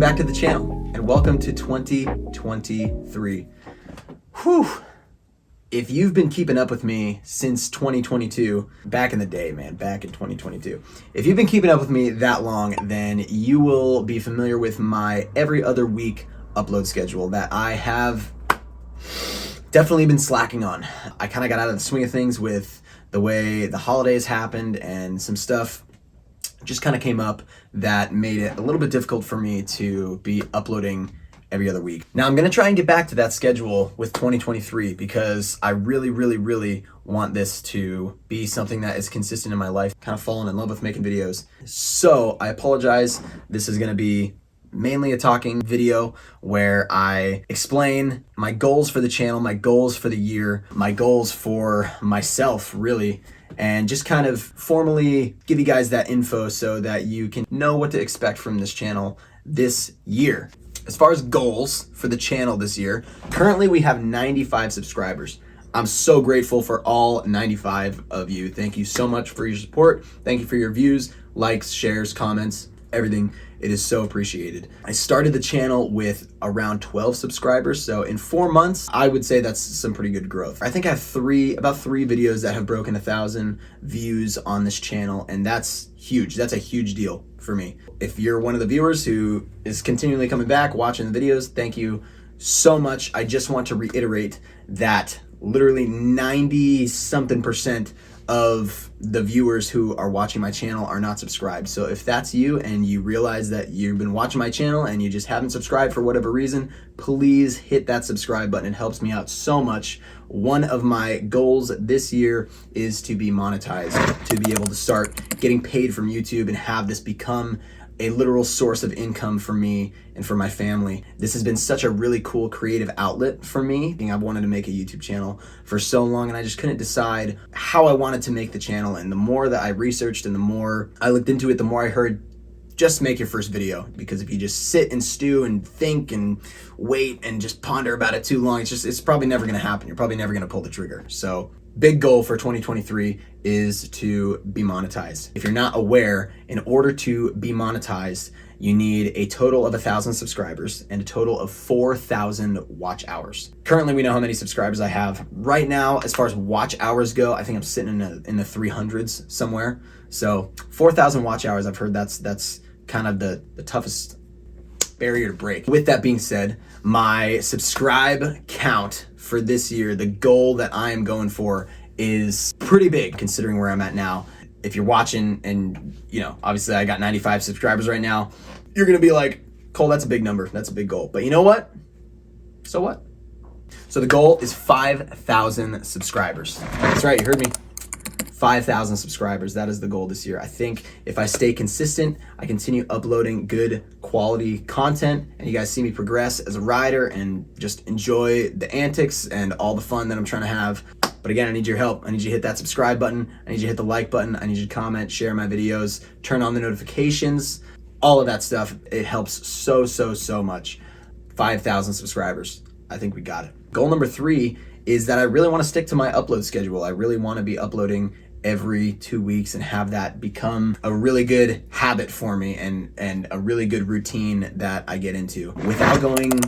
back to the channel and welcome to 2023. Whew. If you've been keeping up with me since 2022, back in the day, man, back in 2022, if you've been keeping up with me that long, then you will be familiar with my every other week upload schedule that I have definitely been slacking on. I kind of got out of the swing of things with the way the holidays happened, and some stuff just kind of came up that made it a little bit difficult for me to be uploading every other week. Now I'm gonna try and get back to that schedule with 2023 because I really want this to be something that is consistent in my life. Kind of fallen in love with making videos. So I apologize. This is gonna be mainly a talking video where I explain my goals for the channel, my goals for the year, my goals for myself really, and just kind of formally give you guys that info so that you can know what to expect from this channel this year. As far as goals for the channel this year, currently we have 95 subscribers. I'm so grateful for all 95 of you. Thank you so much for your support. Thank you for your views, likes, shares, comments, everything. It is so appreciated. I started the channel with around 12 subscribers, so in 4 months, I would say that's some pretty good growth. I think I have about three videos that have broken 1,000 views on this channel, and that's huge. That's a huge deal for me. If you're one of the viewers who is continually coming back, watching the videos, thank you so much. I just want to reiterate that literally 90-something% of the viewers who are watching my channel are not subscribed. So if that's you and you realize that you've been watching my channel and you just haven't subscribed for whatever reason, please hit that subscribe button. It helps me out so much. One of my goals this year is to be monetized, to be able to start getting paid from YouTube and have this become a literal source of income for me and for my family. This has been such a really cool creative outlet for me. I've wanted to make a YouTube channel for so long and I just couldn't decide how I wanted to make the channel. And the more that I researched and the more I looked into it, the more I heard, just make your first video. Because if you just sit and stew and think and wait and just ponder about it too long, it's probably never gonna happen. You're probably never gonna pull the trigger. So big goal for 2023 is to be monetized. If you're not aware, in order to be monetized, you need a total of 1,000 subscribers and a total of 4,000 watch hours. Currently, we know how many subscribers I have. Right now, as far as watch hours go, I think I'm sitting in the 300s somewhere. So 4,000 watch hours, I've heard that's kind of the toughest barrier to break. With that being said, my subscribe count for this year, the goal that I am going for is pretty big considering where I'm at now. If you're watching and, obviously I got 95 subscribers right now, you're gonna be like, Cole, that's a big number. That's a big goal. But you know what? So what? So the goal is 5,000 subscribers. That's right, you heard me. 5,000 subscribers. That is the goal this year. I think if I stay consistent, I continue uploading good quality content, and you guys see me progress as a rider and just enjoy the antics and all the fun that I'm trying to have. But again, I need your help. I need you to hit that subscribe button. I need you to hit the like button. I need you to comment, share my videos, turn on the notifications, all of that stuff. It helps so much. 5,000 subscribers. I think we got it. Goal number 3 is that I really want to stick to my upload schedule. I really want to be uploading every 2 weeks and have that become a really good habit for me and a really good routine that I get into. Without going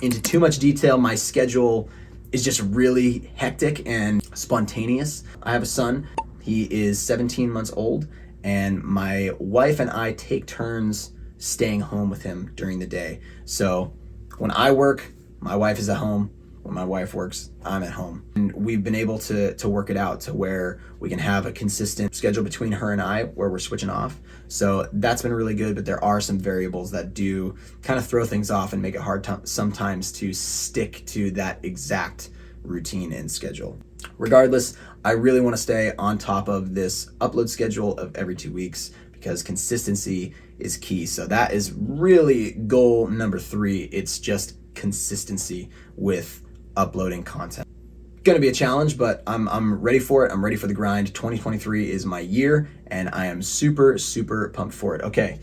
into too much detail, my schedule is just really hectic and spontaneous. I have a son. He is 17 months old, and my wife and I take turns staying home with him during the day. So when I work, my wife is at home. When my wife works, I'm at home. And we've been able to work it out to where we can have a consistent schedule between her and I where we're switching off. So that's been really good, but there are some variables that do kind of throw things off and make it hard sometimes to stick to that exact routine and schedule. Regardless, I really want to stay on top of this upload schedule of every 2 weeks because consistency is key. So that is really goal number 3. It's just consistency with uploading content. Gonna be a challenge, but I'm ready for it. I'm ready for the grind. 2023 is my year, and I am super pumped for it. Okay,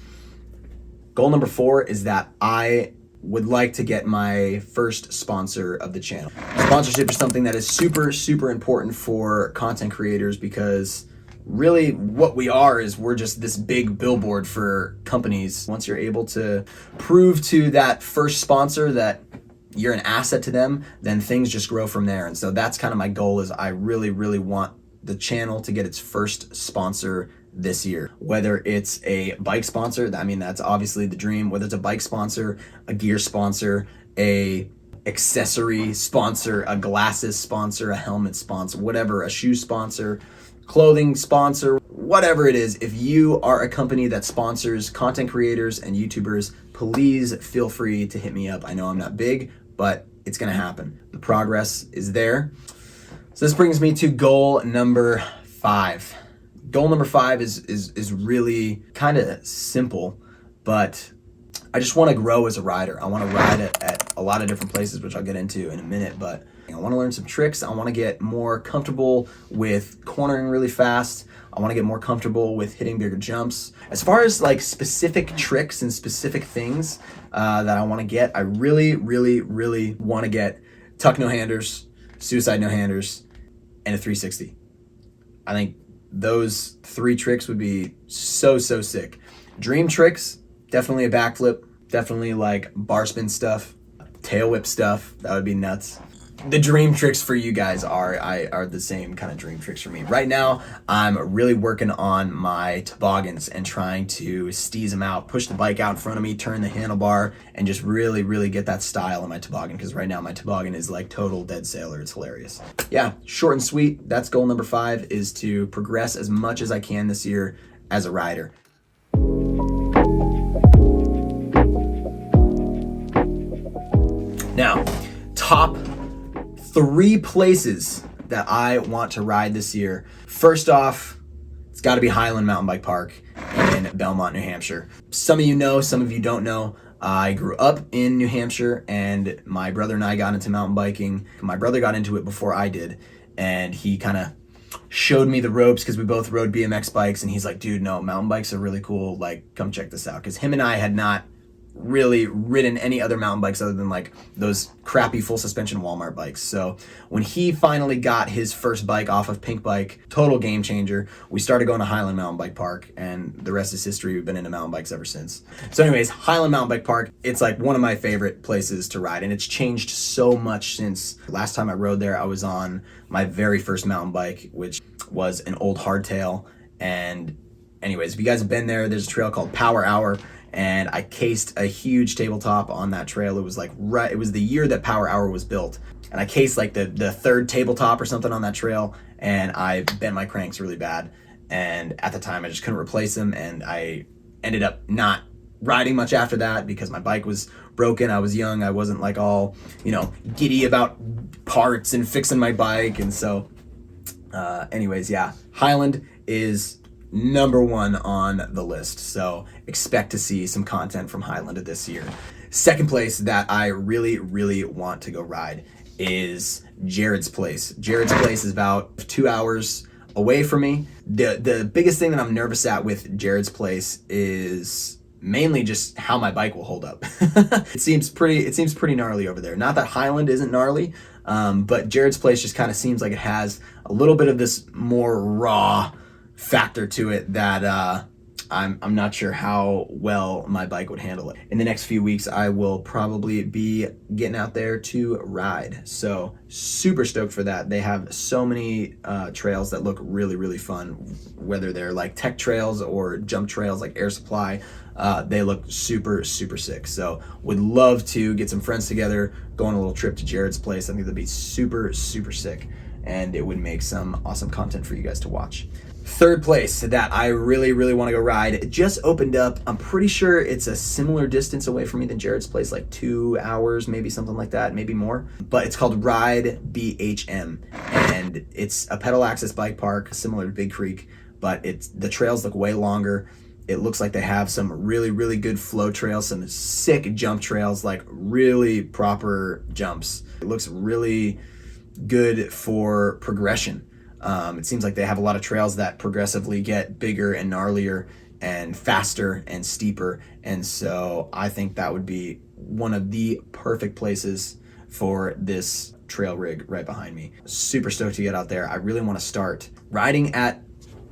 goal number 4 is that I would like to get my first sponsor of the channel. Sponsorship is something that is super important for content creators because really what we are is we're just this big billboard for companies. Once you're able to prove to that first sponsor that you're an asset to them, then things just grow from there. And so that's kind of my goal, is I really, really want the channel to get its first sponsor this year. Whether it's a bike sponsor, I mean, that's obviously the dream. Whether it's a bike sponsor, a gear sponsor, a accessory sponsor, a glasses sponsor, a helmet sponsor, whatever, a shoe sponsor, clothing sponsor, whatever it is. If you are a company that sponsors content creators and YouTubers, please feel free to hit me up. I know I'm not big, but it's gonna happen. The progress is there. So this brings me to goal number 5. Goal number 5 is really kind of simple, but I just want to grow as a rider. I want to ride at a lot of different places, which I'll get into in a minute, but I want to learn some tricks. I want to get more comfortable with cornering really fast. I want to get more comfortable with hitting bigger jumps. As far as like specific tricks and specific things that I want to get, I really, really, really want to get tuck no-handers, suicide no-handers, and a 360. I think those 3 tricks would be so sick. Dream tricks, definitely a backflip, definitely like bar spin stuff, tail whip stuff. That would be nuts. The dream tricks for you guys are the same kind of dream tricks for me. Right now, I'm really working on my toboggans and trying to steeze them out, push the bike out in front of me, turn the handlebar, and just really, really get that style in my toboggan, because right now my toboggan is like total dead sailor. It's hilarious. Yeah, short and sweet. That's goal number 5, is to progress as much as I can this year as a rider. Now, top 3 places that I want to ride this year. First off, it's got to be Highland Mountain Bike Park in Belmont, New Hampshire. Some of you know, some of you don't know. I grew up in New Hampshire, and my brother and I got into mountain biking. My brother got into it before I did, and he kind of showed me the ropes because we both rode BMX bikes, and he's like, dude, no, mountain bikes are really cool. Like, come check this out. Because him and I had not really ridden any other mountain bikes other than like those crappy full suspension Walmart bikes. So when he finally got his first bike off of Pink Bike, total game changer, we started going to Highland Mountain Bike Park, and the rest is history. We've been into mountain bikes ever since. So anyways, Highland Mountain Bike Park, it's like one of my favorite places to ride, and it's changed so much since last time I rode there. I was on my very first mountain bike, which was an old hardtail. And anyways, if you guys have been there, there's a trail called Power Hour, and I cased a huge tabletop on that trail. It was like it was the year that Power Hour was built, and I cased like the 3rd tabletop or something on that trail, and I bent my cranks really bad, and at the time I just couldn't replace them, and I ended up not riding much after that because my bike was broken. I was young. I wasn't like all, giddy about parts and fixing my bike, and so anyways, yeah, Highland is number 1 on the list. So expect to see some content from Highland this year. Second place that I really, really want to go ride is Jared's Place. Jared's Place is about 2 hours away from me. The biggest thing that I'm nervous at with Jared's Place is mainly just how my bike will hold up. It seems pretty gnarly over there. Not that Highland isn't gnarly, but Jared's Place just kind of seems like it has a little bit of this more raw factor to it that I'm not sure how well my bike would handle it. In the next few weeks, I will probably be getting out there to ride. So super stoked for that. They have so many trails that look really, really fun, whether they're like tech trails or jump trails like Air Supply. They look super, super sick. So would love to get some friends together, go on a little trip to Jared's Place. I think that'd be super, super sick, and it would make some awesome content for you guys to watch. Third place that I really, really want to go ride, it just opened up. I'm pretty sure it's a similar distance away from me than Jared's Place, like 2 hours, maybe something like that, maybe more. But it's called Ride BHM, and it's a pedal access bike park similar to Big Creek, but the trails look way longer. It looks like they have some really, really good flow trails, some sick jump trails, like really proper jumps. It looks really good for progression. It seems like they have a lot of trails that progressively get bigger and gnarlier and faster and steeper. And so I think that would be one of the perfect places for this trail rig right behind me. Super stoked to get out there. I really want to start riding at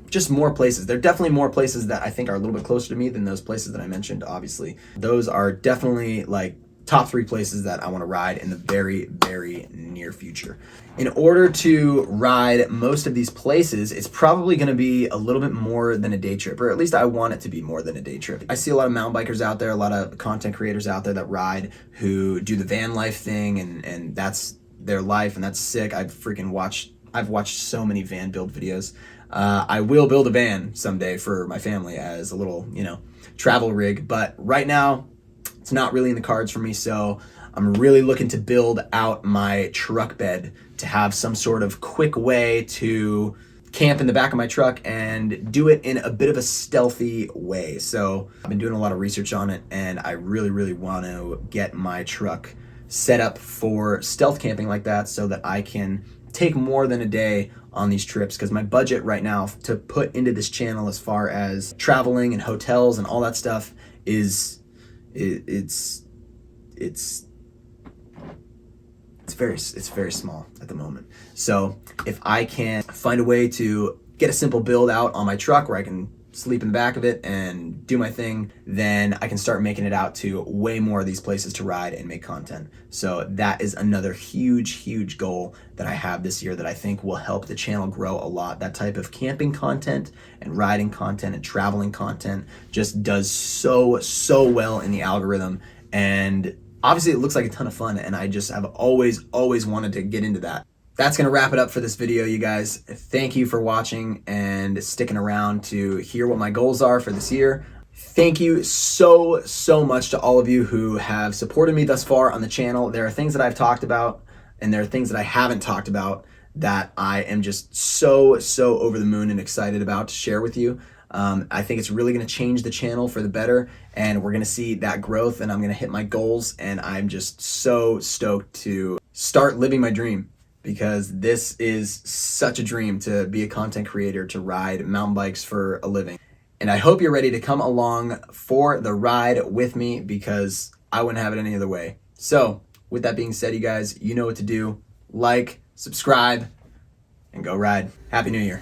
just more places. There are definitely more places that I think are a little bit closer to me than those places that I mentioned, obviously. Those are definitely like top 3 places that I want to ride in the very, very near future. In order to ride most of these places, it's probably going to be a little bit more than a day trip, or at least I want it to be more than a day trip. I see a lot of mountain bikers out there, a lot of content creators out there that ride who do the van life thing, and that's their life, and that's sick. I've watched so many van build videos. I will build a van someday for my family as a little, travel rig, but right now it's not really in the cards for me. So I'm really looking to build out my truck bed to have some sort of quick way to camp in the back of my truck and do it in a bit of a stealthy way. So I've been doing a lot of research on it, and I really, really want to get my truck set up for stealth camping like that so that I can take more than a day on these trips, because my budget right now to put into this channel as far as traveling and hotels and all that stuff is it's very small at the moment. So if I can find a way to get a simple build out on my truck where I can sleep in the back of it and do my thing, then I can start making it out to way more of these places to ride and make content. So that is another huge goal that I have this year that I think will help the channel grow a lot. That type of camping content and riding content and traveling content just does so well in the algorithm, and obviously it looks like a ton of fun, and I just have always wanted to get into that. That's going to wrap it up for this video, you guys. Thank you for watching and sticking around to hear what my goals are for this year. Thank you so much to all of you who have supported me thus far on the channel. There are things that I've talked about, and there are things that I haven't talked about that I am just so over the moon and excited about to share with you. I think it's really going to change the channel for the better, and we're going to see that growth, and I'm going to hit my goals, and I'm just so stoked to start living my dream, because this is such a dream to be a content creator, to ride mountain bikes for a living. And I hope you're ready to come along for the ride with me, because I wouldn't have it any other way. So with that being said, you guys, you know what to do. Like, subscribe, and go ride. Happy New Year.